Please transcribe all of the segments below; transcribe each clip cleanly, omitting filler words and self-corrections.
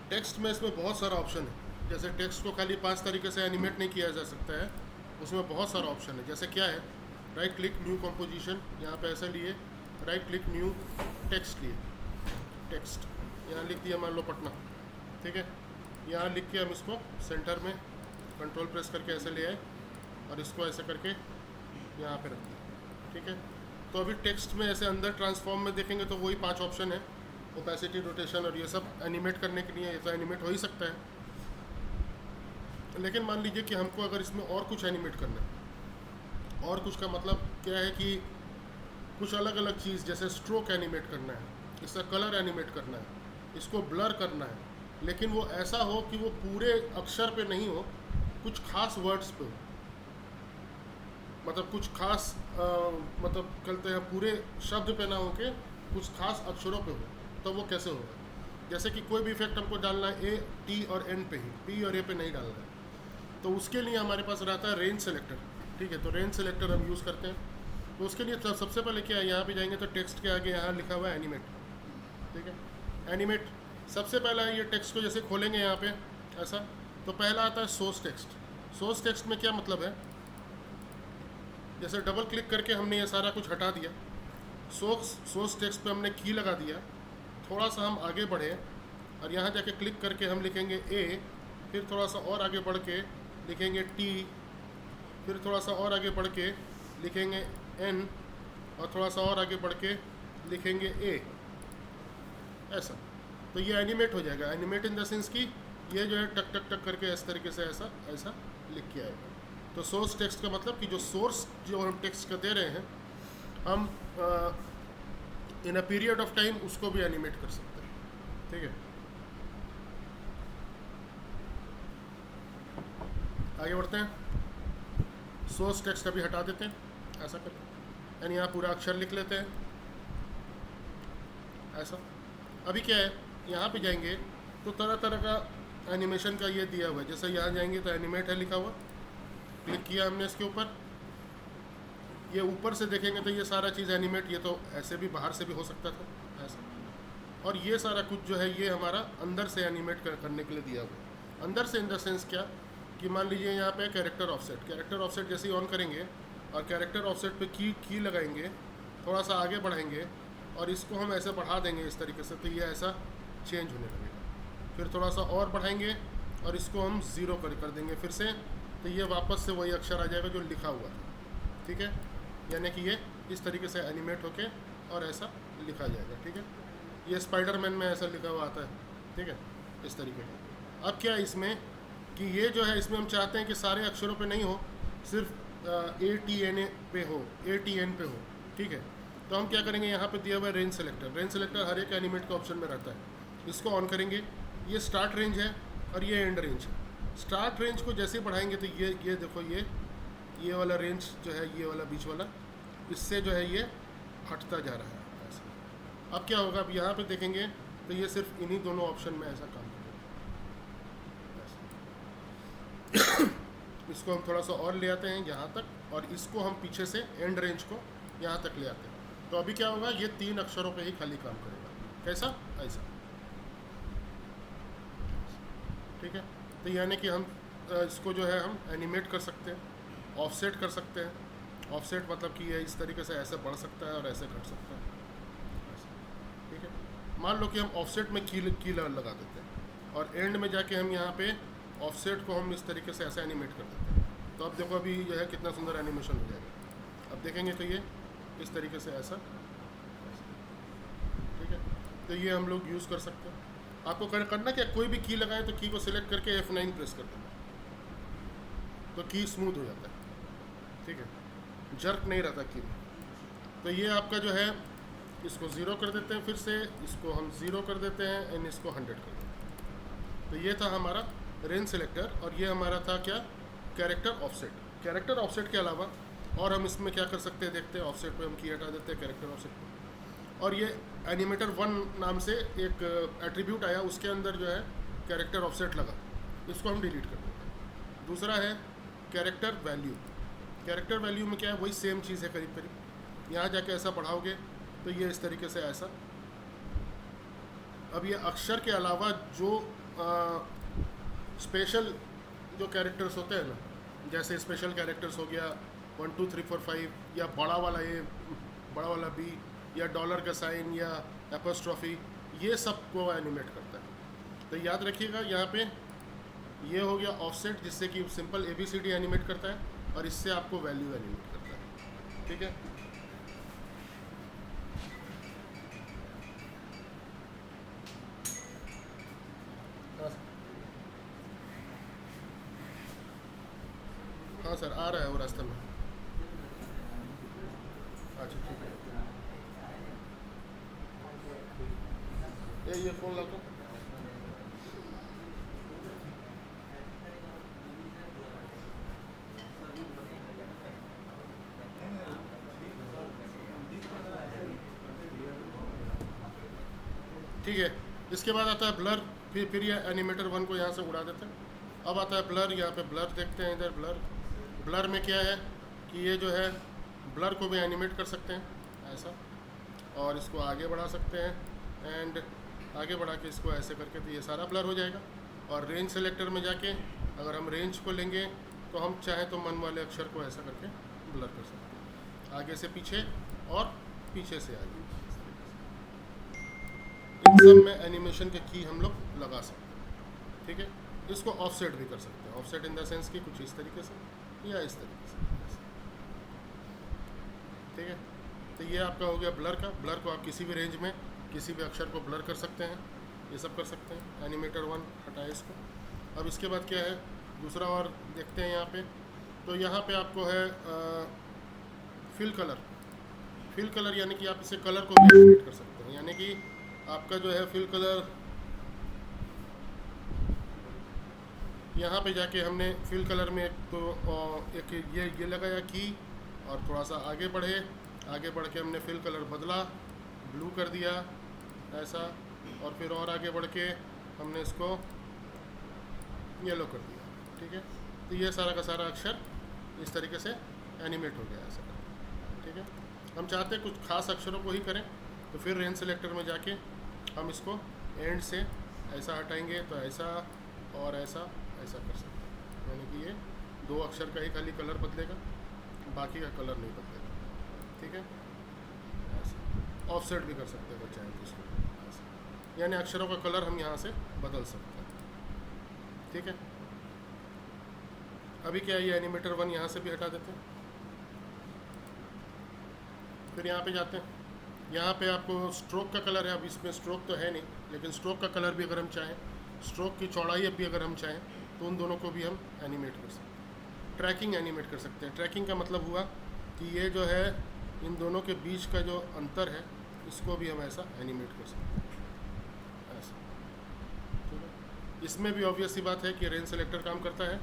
Text में इसमें बहुत सारा ऑप्शन है। जैसे टेक्स्ट को खाली 5 तरीके से एनिमेट नहीं किया जा सकता है, उसमें बहुत सारा ऑप्शन है। जैसे क्या है, राइट क्लिक न्यू कंपोजिशन, यहाँ पे ऐसा लिए, राइट क्लिक न्यू टेक्स्ट लिए, टेक्स्ट यहाँ लिख दिया, मान लो पटना, ठीक है। यहाँ लिख के हम इसको सेंटर में कंट्रोल प्रेस करके ऐसे ले आए और इसको ऐसे करके यहाँ पे रख दिया, ठीक है। तो अभी टेक्स्ट में ऐसे अंदर ट्रांसफॉर्म में देखेंगे तो वही 5 ऑप्शन है, ओपेसिटी, रोटेशन और ये सब एनिमेट करने के लिए। ये तो एनिमेट हो ही सकता है, लेकिन मान लीजिए कि हमको अगर इसमें और कुछ एनिमेट करना है, और कुछ का मतलब क्या है कि कुछ अलग अलग चीज़, जैसे स्ट्रोक एनिमेट करना है, इसका कलर एनिमेट करना है, इसको ब्लर करना है, लेकिन वो ऐसा हो कि वो पूरे अक्षर पे नहीं हो, कुछ खास वर्ड्स पे हो, मतलब कुछ खास मतलब कहते हैं पूरे शब्द पे ना हो के कुछ खास अक्षरों पे हो, तो वो कैसे होगा। जैसे कि कोई भी इफेक्ट हमको डालना है ए, टी और एन पे ही, पी और ए पे नहीं डालना है, तो उसके लिए हमारे पास रहता है रेंज सेलेक्टर, ठीक है। तो रेंज सेलेक्टर हम यूज़ करते हैं। तो उसके लिए सबसे पहले क्या है, यहाँ पे जाएंगे तो टेक्स्ट के आगे यहाँ लिखा हुआ है एनिमेट, ठीक है। एनिमेट सबसे पहला ये टेक्स्ट को जैसे खोलेंगे यहाँ पे ऐसा, तो पहला आता है सोर्स टेक्स्ट। सोर्स टेक्स्ट में क्या मतलब है, जैसे डबल क्लिक करके हमने ये सारा कुछ हटा दिया, सोर्स टेक्स्ट पे हमने की लगा दिया, थोड़ा सा हम आगे बढ़े और यहाँ जाके क्लिक करके हम लिखेंगे ए, फिर थोड़ा सा और आगे बढ़ के लिखेंगे टी, फिर थोड़ा सा और आगे बढ़ के लिखेंगे एन, और थोड़ा सा और आगे बढ़ के लिखेंगे ए, ऐसा। तो ये एनिमेट हो जाएगा। एनिमेट इन द सेंस कि ये जो है टक टक टक करके इस तरीके से ऐसा ऐसा लिख के आएगा। तो सोर्स टेक्स्ट का मतलब कि जो सोर्स जो हम टेक्स्ट का दे रहे हैं, हम इन अ पीरियड ऑफ टाइम उसको भी एनिमेट कर सकते हैं, ठीक है। आगे बढ़ते हैं। सोर्स टेक्स्ट अभी हटा देते हैं ऐसा करके, यानी यहाँ पूरा अक्षर लिख लेते हैं ऐसा। अभी क्या है, यहाँ पे जाएंगे तो तरह तरह का एनिमेशन का ये दिया हुआ है। जैसे यहाँ जाएंगे तो एनिमेट है लिखा हुआ, क्लिक किया हमने इसके ऊपर, ये ऊपर से देखेंगे तो ये सारा चीज़ एनिमेट, ये तो ऐसे भी बाहर से भी हो सकता था ऐसा। और ये सारा कुछ जो है ये हमारा अंदर से एनिमेट करने के लिए दिया हुआ है। अंदर से इन द सेंस क्या कि मान लीजिए यहाँ पे कैरेक्टर ऑफसेट, कैरेक्टर ऑफसेट जैसे ही ऑन करेंगे और कैरेक्टर ऑफसेट पे की लगाएंगे, थोड़ा सा आगे बढ़ाएंगे और इसको हम ऐसे बढ़ा देंगे इस तरीके से, तो ये ऐसा चेंज होने लगेगा। फिर थोड़ा सा और बढ़ाएंगे और इसको हम ज़ीरो कर देंगे फिर से, तो ये वापस से वही अक्षर आ जाएगा जो लिखा हुआ था, ठीक है। यानी कि ये इस तरीके से एनिमेट होके और ऐसा लिखा जाएगा, ठीक है। ये स्पाइडरमैन में ऐसा लिखा हुआ आता है, ठीक है, इस तरीके का। अब क्या है इसमें कि ये जो है इसमें हम चाहते हैं कि सारे अक्षरों पे नहीं हो, सिर्फ ए टी एन पे हो, ए टी एन पे हो, ठीक है। तो हम क्या करेंगे, यहाँ पे दिया हुआ है रेंज सेलेक्टर। रेंज सेलेक्टर हर एक एनिमेट का ऑप्शन में रहता है। इसको ऑन करेंगे, ये स्टार्ट रेंज है और ये एंड रेंज है। स्टार्ट रेंज को जैसे ही बढ़ाएंगे तो ये देखो ये वाला रेंज जो है, ये वाला बीच वाला, इससे जो है ये हटता जा रहा है ऐसा। अब क्या होगा, अब यहाँ पे देखेंगे तो ये सिर्फ इन्हीं दोनों ऑप्शन में ऐसा काम करेगा। इसको हम थोड़ा सा और ले आते हैं यहाँ तक, और इसको हम पीछे से एंड रेंज को यहाँ तक ले आते हैं। तो अभी क्या होगा, ये 3 अक्षरों पे ही खाली काम करेगा। कैसा, ऐसा, ठीक है। तो यानी कि हम इसको जो है हम एनिमेट कर सकते हैं, ऑफसेट कर सकते हैं। ऑफसेट मतलब कि ये इस तरीके से ऐसे बढ़ सकता है और ऐसे घट सकता है, ठीक है। मान लो कि हम ऑफसेट में की लगा देते हैं और एंड में जाके हम यहाँ पे ऑफसेट को हम इस तरीके से ऐसे एनिमेट कर देते हैं। तो अब देखो अभी जो है कितना सुंदर एनिमेशन हो जाएगा। अब देखेंगे तो ये इस तरीके से ऐसा, ठीक है। तो ये हम लोग यूज़ कर सकते हैं। आपको करना क्या, कोई भी की लगाएं तो की को सिलेक्ट करके F9 प्रेस कर देना, तो की स्मूथ हो जाता है, ठीक है, जर्क नहीं रहता की में। तो ये आपका जो है, इसको 0 कर देते हैं, फिर से इसको हम 0 कर देते हैं एंड इसको 100 कर देते हैं। तो ये था हमारा रेंज सेलेक्टर, और ये हमारा था क्या, कैरेक्टर ऑफसेट। कैरेक्टर ऑफसेट के अलावा और हम इसमें क्या कर सकते हैं, देखते हैं। ऑफसेट पे हम की हटा देते हैं कैरेक्टर ऑफसेट पे, और ये एनिमेटर 1 नाम से एक एट्रीब्यूट आया, उसके अंदर जो है कैरेक्टर ऑफसेट लगा, इसको हम डिलीट कर देते हैं। दूसरा है कैरेक्टर वैल्यू। कैरेक्टर वैल्यू में क्या है, वही सेम चीज़ है करीब करीब। यहाँ जाके ऐसा बढ़ाओगे तो ये इस तरीके से ऐसा। अब ये अक्षर के अलावा जो स्पेशल जो कैरेक्टर्स होते हैं ना, जैसे स्पेशल कैरेक्टर्स हो गया 1 2 3 4 5, या बड़ा वाला ए, बड़ा वाला बी, या डॉलर का साइन, या एपोस्ट्रॉफी, ये सब को एनिमेट करता है। तो याद रखिएगा यहाँ पे ये हो गया ऑफसेट, जिससे कि सिंपल ABCD एनिमेट करता है, और इससे आपको वैल्यू एनिमेट करता है। ठीक है, हाँ सर आ रहा है वो रास्ते में। अच्छा ठीक है, ये फ़ोन ला दो। ठीक है, इसके बाद आता है ब्लर। फिर ये एनिमेटर 1 को यहाँ से उड़ा देते हैं। अब आता है ब्लर। यहाँ पे ब्लर देखते हैं, इधर ब्लर। ब्लर में क्या है कि ये जो है ब्लर को भी एनिमेट कर सकते हैं ऐसा, और इसको आगे बढ़ा सकते हैं, एंड आगे बढ़ा के इसको ऐसे करके तो ये सारा ब्लर हो जाएगा। और रेंज सेलेक्टर में जाके अगर हम रेंज को लेंगे तो हम चाहें तो मन वाले अक्षर को ऐसा करके ब्लर कर सकते हैं, आगे से पीछे और पीछे से आगे। इन सब में एनिमेशन के की हम लोग लगा सकते हैं। ठीक है, इसको ऑफसेट भी कर सकते हैं। ऑफसेट इन द सेंस कि कुछ इस तरीके से या इस तरीके से। ठीक है, तो ये आपका हो गया ब्लर का। ब्लर को आप किसी भी रेंज में किसी भी अक्षर को ब्लर कर सकते हैं, ये सब कर सकते हैं। एनिमेटर 1 हटाए इसको। अब इसके बाद क्या है, दूसरा और देखते हैं यहाँ पे। तो यहाँ पे आपको है फिल कलर। फिल कलर यानी कि आप इसे कलर को भी एनिमेट कर सकते हैं। यानी कि आपका जो है फिल कलर, यहाँ पे जाके हमने फिल कलर में एक ये लगाया की, और थोड़ा सा आगे बढ़ के हमने फिल कलर बदला, ब्लू कर दिया ऐसा, और फिर और आगे बढ़ के हमने इसको येलो कर दिया। ठीक है, तो ये सारा का सारा अक्षर इस तरीके से एनिमेट हो गया ऐसा। ठीक है, हम चाहते हैं कुछ खास अक्षरों को ही करें, तो फिर रेंज सेलेक्टर में जाके हम इसको एंड से ऐसा हटाएंगे, तो ऐसा और ऐसा कर सकते हैं। यानी कि ये 2 अक्षर का ही खाली कलर बदलेगा, बाकी का कलर नहीं बदलेगा। ठीक है, ऐसा ऑफसेट भी कर सकते हैं अगर चाहें तो इसको, यानी अक्षरों का कलर हम यहाँ से बदल सकते हैं। ठीक है, अभी क्या ये एनिमेटर 1 यहाँ से भी हटा देते हैं। फिर यहाँ पे जाते हैं। यहाँ पे आपको स्ट्रोक का कलर है। अब इसमें स्ट्रोक तो है नहीं, लेकिन स्ट्रोक का कलर भी अगर हम चाहें, स्ट्रोक की चौड़ाई भी अगर हम चाहें, तो उन दोनों को भी हम एनिमेट कर सकते हैं। ट्रैकिंग एनिमेट कर सकते हैं। ट्रैकिंग का मतलब हुआ कि ये जो है इन दोनों के बीच का जो अंतर है, इसको भी हम ऐसा एनिमेट कर सकते हैं ऐसा। ठीक है, इसमें भी ऑब्वियस सी बात है कि रेंज सेलेक्टर काम करता है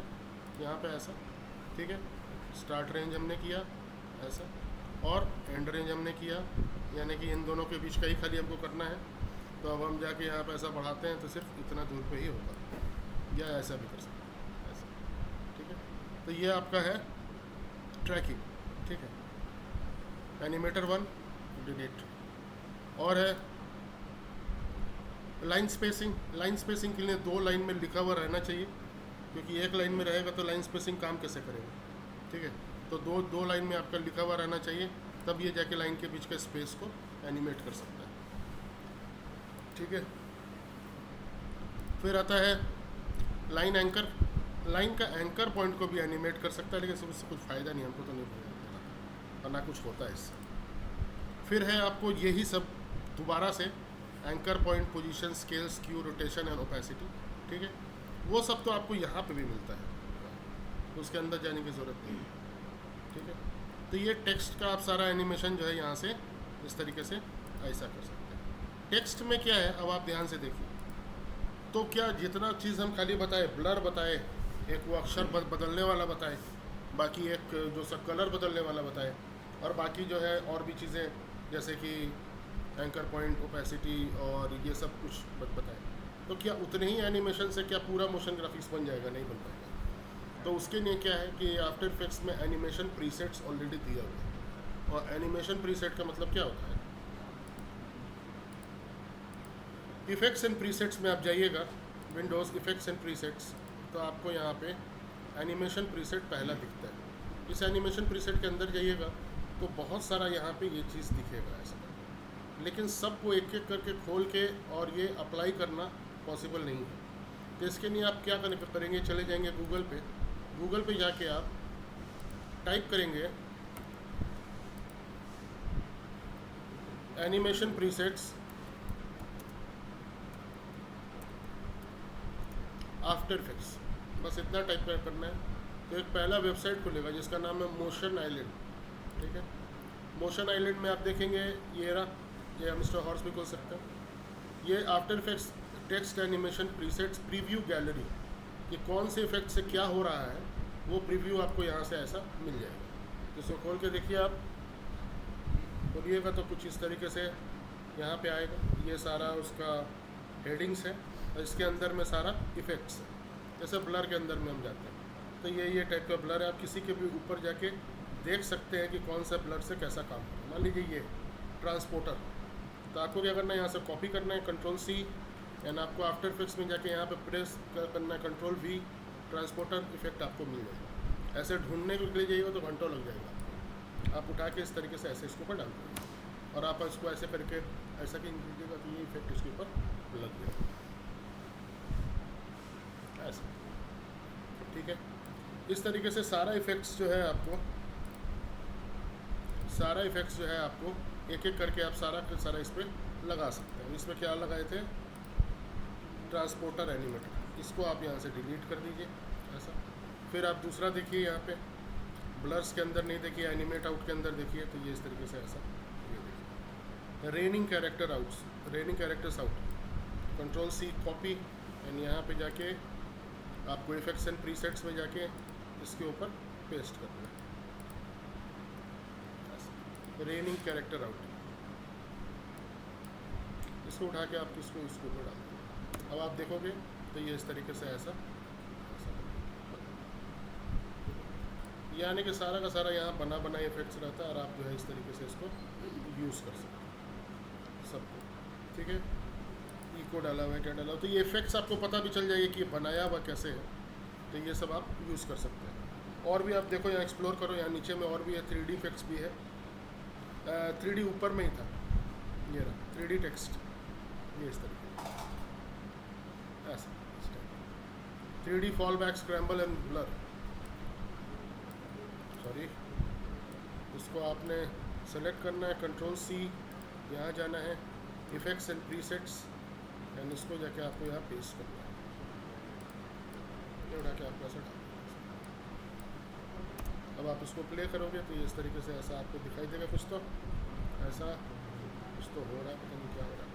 यहाँ पे ऐसा। ठीक है, स्टार्ट रेंज हमने किया ऐसा, और एंड रेंज हमने किया, यानी कि इन दोनों के बीच का ही खाली हमको करना है। तो अब हम जाके यहाँ पे ऐसा बढ़ाते हैं तो सिर्फ इतना दूर पे ही होगा, या ऐसा भी कर सकते हैं ऐसा। ठीक है, तो ये आपका है ट्रैकिंग। ठीक है, एनिमेटर 1 डिलीट। और है लाइन स्पेसिंग। लाइन स्पेसिंग के लिए 2 लाइन में लिखा हुआ रहना चाहिए, क्योंकि एक लाइन में रहेगा तो लाइन स्पेसिंग काम कैसे करेगा। ठीक है, तो दो लाइन में आपका लिखा हुआ रहना चाहिए, तब ये जाके लाइन के बीच के स्पेस को एनिमेट कर सकता है। ठीक है, फिर आता है लाइन एंकर। लाइन का एंकर पॉइंट को भी एनिमेट कर सकता है, लेकिन उससे कुछ फ़ायदा नहीं, हमको तो नहीं पता और ना कुछ होता है इससे। फिर है आपको यही सब दोबारा से anchor point, position, scale, skew, rotation and opacity. ठीक है, वो सब तो आपको यहाँ पे भी मिलता है, तो उसके अंदर जाने की ज़रूरत नहीं है। ठीक है, तो ये टेक्स्ट का आप सारा एनिमेशन जो है यहाँ से इस तरीके से ऐसा कर सकते हैं। टेक्स्ट में क्या है, अब आप ध्यान से देखिए, तो क्या जितना चीज़ हम खाली बताए, ब्लर बताए, एक वो अक्षर बदलने वाला बताए, बाकी एक जो सा कलर बदलने वाला बताए, और बाकी जो है और भी चीज़ें जैसे कि एंकर पॉइंट, ओपेसिटी और ये सब कुछ बताए, तो क्या उतने ही एनिमेशन से क्या पूरा मोशन ग्राफिक्स बन जाएगा? नहीं बन पाएगा। तो उसके लिए क्या है कि आफ्टर इफेक्ट्स में एनिमेशन प्रीसेट्स ऑलरेडी दिया हुआ है। और एनिमेशन प्रीसेट का मतलब क्या होता है, इफेक्ट्स एंड प्रीसेट्स में आप जाइएगा, विंडोज़ इफेक्ट्स एंड प्रीसेट्स, तो आपको यहाँ पे एनिमेशन प्रीसेट पहला दिखता है। इस एनिमेशन प्रीसेट के अंदर जाइएगा तो बहुत सारा यहाँ पे ये चीज़ दिखेगा ऐसा, लेकिन सबको एक एक करके खोल के और ये अप्लाई करना पॉसिबल नहीं है। तो इसके लिए आप क्या करेंगे, चले जाएंगे गूगल पे जाके आप टाइप करेंगे एनिमेशन प्रीसेट्स आफ्टर इफेक्ट्स, बस इतना टाइप करना है। तो एक पहला वेबसाइट खुलेगा जिसका नाम है मोशन आइलैंड, ठीक है। मोशन आइलैंड में आप देखेंगे ये रहा, ये मिस्टर हॉर्स भी खोल सकते हैं। ये after effects text animation presets preview gallery, ये कौन से इफेक्ट से क्या हो रहा है वो प्रीव्यू आपको यहाँ से ऐसा मिल जाएगा। इसको खोल के देखिए, आप खोलिएगा तो कुछ इस तरीके से यहाँ पे आएगा। ये सारा उसका हेडिंग्स है और इसके अंदर में सारा इफेक्ट्स है। जैसे ब्लर के अंदर में हम जाते हैं तो ये टाइप का ब्लर है। आप किसी के भी ऊपर जाके देख सकते हैं कि कौन सा ब्लर से कैसा काम है। मान लीजिए ये ट्रांसपोर्टर, तो आपको क्या करना है, यहाँ से कॉपी करना है Ctrl+C, एंड आपको आफ्टर इफेक्ट्स में जाके यहाँ पे प्रेस करना है Ctrl+V, ट्रांसपोर्टर इफेक्ट आपको मिल जाएगा। ऐसे ढूंढने के लिए जाइएगा तो घंटों लग जाएगा। आप उठा के इस तरीके से ऐसे इसके ऊपर डाल दीजिए और आप इसको ऐसे करके ऐसा कि दीजिएगा तो ये इफेक्ट इसके ऊपर लग जाएगा ऐसा, ठीक है। इस तरीके से सारा इफेक्ट्स जो है आपको एक एक करके आप सारा इस पर लगा सकते हैं। इसमें क्या लगाए थे, ट्रांसपोर्टर एनिमेटर, इसको आप यहाँ से डिलीट कर दीजिए ऐसा। फिर आप दूसरा देखिए, यहाँ पे ब्लर्स के अंदर नहीं देखिए, एनिमेट आउट के अंदर देखिए, तो ये इस तरीके से ऐसा ये देखिए। Raining characters out, Ctrl+C copy, and यहाँ पे जाके आपको इफेक्ट्स एंड प्रीसेट्स में जाके इसके ऊपर पेस्ट करना है रेनिंग कैरेक्टर आउट। इसको उठा के आप इसको ऊपर डाल दें। अब आप देखोगे तो ये इस तरीके से ऐसा यानी कि सारा का सारा यहाँ बना इफेक्ट्स रहता है और आप जो है इस तरीके से इसको यूज़ कर सकते हैं सबको, ठीक है। इको डाला हुआ है, क्या डाला हुआ, तो ये इफेक्ट्स आपको पता भी चल जाएगा कि ये बनाया हुआ कैसे है, तो ये सब आप यूज़ कर सकते हैं। और भी आप देखो, यहाँ एक्सप्लोर करो, यहाँ नीचे में और भी है, 3D इफेक्ट्स भी है। 3D ऊपर में ही था, ये रहा 3D टेक्स्ट, ये इस तरीके ऐसा 3D fall back scramble and blur, sorry, उसको आपने सेलेक्ट करना है, Ctrl+C, यहाँ जाना है इफेक्ट्स एंड प्रीसेट्स, एंड इसको जाके आपको यहाँ पेस्ट करना है, ये उठा के आपको ऐसा डाल। अब आप इसको प्ले करोगे तो ये इस तरीके से ऐसा आपको दिखाई देगा, कुछ तो ऐसा कुछ तो हो रहा है, पता नहीं क्या हो रहा है।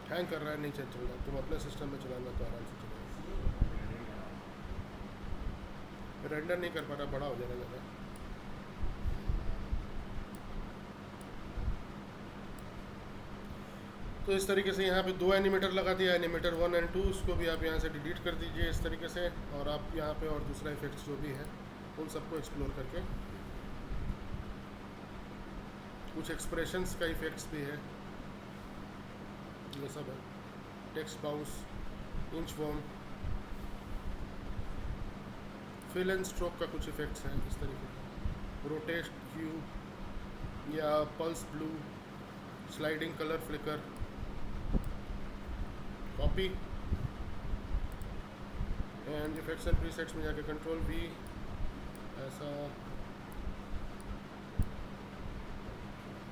हैंग कर रहा है, नहीं चल रहा, तुम अपने सिस्टम में चलाना तो आराम से चलेगा। रेंडर नहीं कर पा रहा, बड़ा हो जाएगा ज़्यादा। तो इस तरीके से यहाँ पे 2 एनिमेटर लगा दिया, एनिमेटर 1 और 2, उसको भी आप यहाँ से डिलीट कर दीजिए इस तरीके से। और आप यहाँ पे और दूसरा इफेक्ट्स जो भी है उन सबको एक्सप्लोर करके, कुछ एक्सप्रेशंस का इफेक्ट्स भी है, ये सब है, text bounce, inchworm, fill and stroke का कुछ इफेक्ट्स हैं इस तरीके के, रोटेट व्यू या pulse blue, sliding colour flicker, copy and effects and presets में जाके Ctrl+V ऐसा।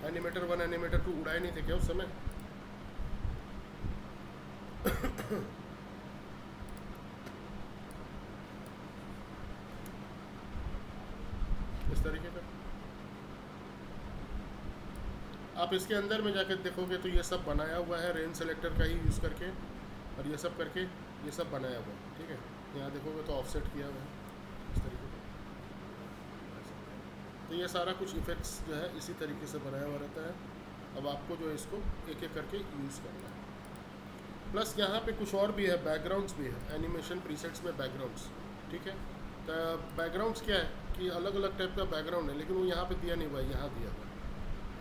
एनिमेटर 1 एनिमेटर 2 उड़ाए नहीं थे क्या उस समय? इस तरीके का आप इसके अंदर में जाकर देखोगे तो ये सब बनाया हुआ है रेंज सेलेक्टर का ही यूज़ करके, और ये सब करके ये सब बनाया हुआ है, ठीक है। यहाँ देखोगे तो ऑफसेट किया हुआ है इस तरीके का। तो ये सारा कुछ इफेक्ट्स जो है इसी तरीके से बनाया हुआ रहता है। अब आपको जो है इसको एक एक करके यूज़ करना है। प्लस यहाँ पे कुछ और भी है, बैकग्राउंड्स भी है, एनिमेशन प्रीसेट्स में बैकग्राउंड्स, ठीक है। तो बैकग्राउंड्स क्या है कि अलग अलग टाइप का बैकग्राउंड है, लेकिन वो यहाँ पे दिया नहीं हुआ है, यहाँ दिया हुआ है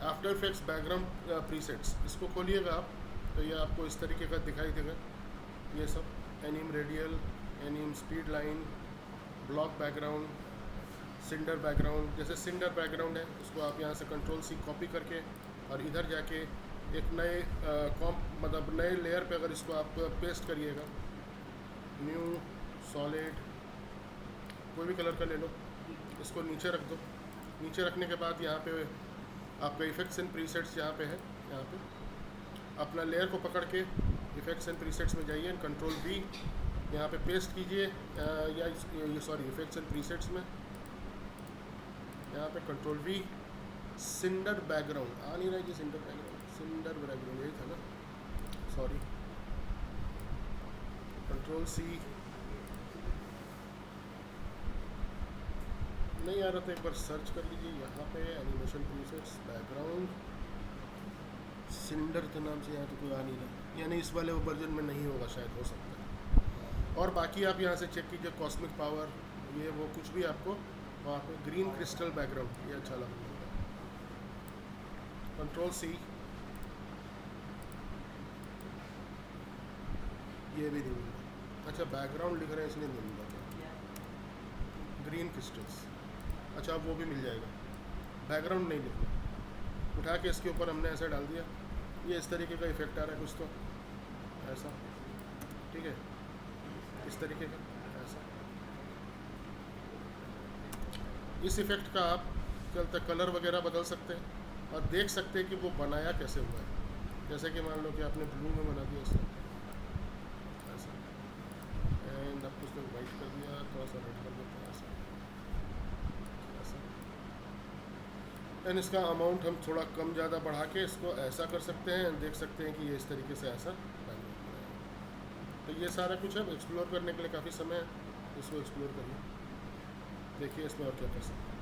आफ्टर इफेक्ट्स बैकग्राउंड प्रीसेट्स। इसको खोलिएगा आप तो ये आपको इस तरीके का दिखाई देगा। ये सब anime radial, anime speed line, block background, cinder background. जैसे सिंडर बैकग्राउंड है उसको आप यहाँ से कंट्रोल सी कॉपी करके और इधर जाके एक नए मतलब नए लेयर पे अगर इसको आप पेस्ट करिएगा, न्यू सॉलिड कोई भी कलर का ले लो, इसको नीचे रख दो। नीचे रखने के बाद यहाँ पे आपका इफेक्ट्स एंड प्रीसेट्स यहाँ पे है, यहाँ पे अपना लेयर को पकड़ के इफेक्ट्स एंड प्रीसेट्स में जाइए, कंट्रोल V यहाँ पे पेस्ट कीजिए, या ये सॉरी इफेक्ट्स एंड प्रीसेट्स में यहाँ पे कंट्रोल V सिंडर बैकग्राउंड आ नहीं रहा है कि सिंडर बैकग्राउंड यही था ना, सॉरी कंट्रोल C नहीं आ रहा था, एक बार सर्च कर लीजिए यहाँ पे एनिमेशन प्रीसेट्स बैकग्राउंड सिंडर के नाम से, यहाँ तो कोई आ नहीं रहा, यानी इस वाले वर्जन में नहीं होगा शायद, हो सकता है। और बाकी आप यहाँ से चेक कीजिए कॉस्मिक पावर, ये वो कुछ भी आपको वहाँ पे ग्रीन क्रिस्टल बैकग्राउंड, ये अच्छा लगा। कंट्रोल C ये भी नहीं मिला, अच्छा बैकग्राउंड लिख रहे हैं इसलिए नहीं मिला, ग्रीन क्रिस्टल्स, अच्छा अब वो भी मिल जाएगा, बैकग्राउंड नहीं लिखना। उठा के इसके ऊपर हमने ऐसा डाल दिया, ये इस तरीके का इफेक्ट आ रहा है कुछ तो ऐसा, ठीक है, इस तरीके का ऐसा। इस इफेक्ट का आप चलते कलर वगैरह बदल सकते हैं और देख सकते हैं कि वो बनाया कैसे हुआ है। जैसे कि मान लो कि आपने ब्लू में बना दिया इसे ऐसा, एंड अब उसने वाइट कर दिया, थोड़ा सा रेड कर देते हैं ऐसा ऐसा, एंड इसका अमाउंट हम थोड़ा कम ज़्यादा बढ़ा के इसको ऐसा कर सकते हैं, देख सकते हैं कि ये इस तरीके से ऐसा बन जाता है। तो ये सारा कुछ है, एक्सप्लोर करने के लिए काफ़ी समय है, इसको एक्सप्लोर करिए, देखिए इसमें और क्या कर सकते हैं।